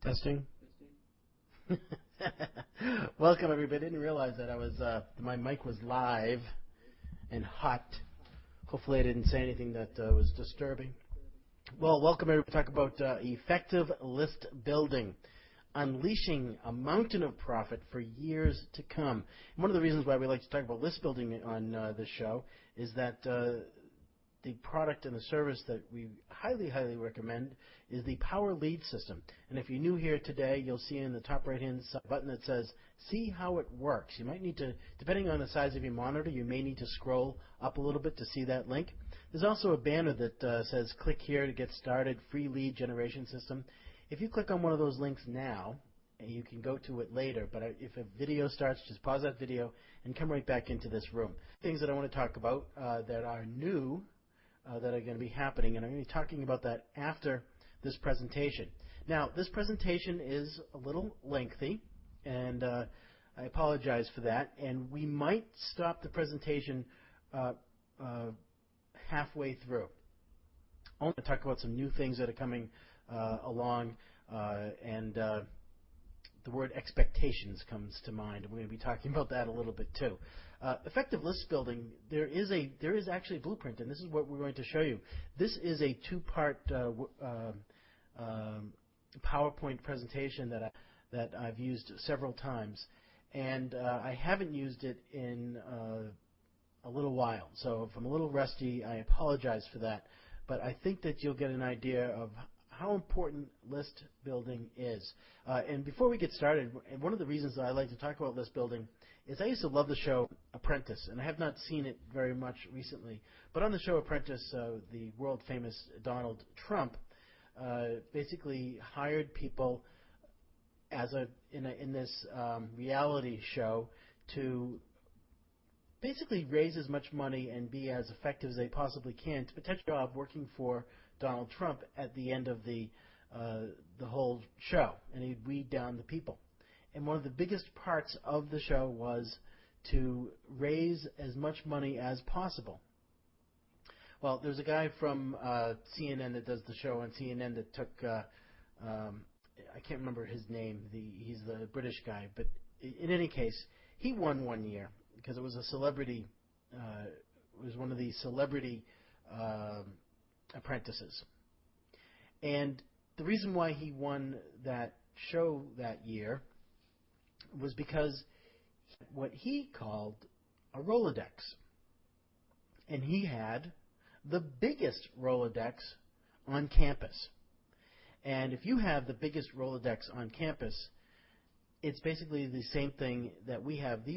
Testing. Welcome everybody. I didn't realize that my mic was live and hot. Hopefully I didn't say anything that was disturbing. Well, welcome everybody to talk about effective list building, unleashing a mountain of profit for years to come. And one of the reasons why we like to talk about list building on this show is that the product and the service that we highly, highly recommend is the Power Lead System. And if you're new here today, you'll see in the top right-hand button that says, see how it works. You might need to, depending on the size of your monitor, you may need to scroll up a little bit to see that link. There's also a banner that says, click here to get started, free lead generation system. If you click on one of those links now, you can go to it later, but if a video starts, just pause that video and come right back into this room. Things that I want to talk about that are new, that are going to be happening, and I'm going to be talking about that after this presentation. Now, this presentation is a little lengthy, and I apologize for that, and we might stop the presentation halfway through. I want to talk about some new things that are coming along, and the word expectations comes to mind. We're going to be talking about that a little bit too. Effective list building, there is actually a blueprint, and this is what we're going to show you. This is a two-part PowerPoint presentation that I've used several times, and I haven't used it in a little while. So if I'm a little rusty, I apologize for that. But I think that you'll get an idea of how important list building is. And before we get started, one of the reasons that I like to talk about list building is I used to love the show Apprentice, and I have not seen it very much recently. But on the show Apprentice, the world famous Donald Trump basically hired people as in this reality show to basically raise as much money and be as effective as they possibly can to potential job working for Donald Trump at the end of the whole show, and he'd weed down the people. And one of the biggest parts of the show was to raise as much money as possible. Well, there's a guy from CNN that does the show on CNN that took, I can't remember his name, he's the British guy, but in any case, he won one year because it was a celebrity, it was one of the celebrity apprentices. And the reason why he won that show that year was because what he called a Rolodex. And he had the biggest Rolodex on campus. And if you have the biggest Rolodex on campus, it's basically the same thing that we have these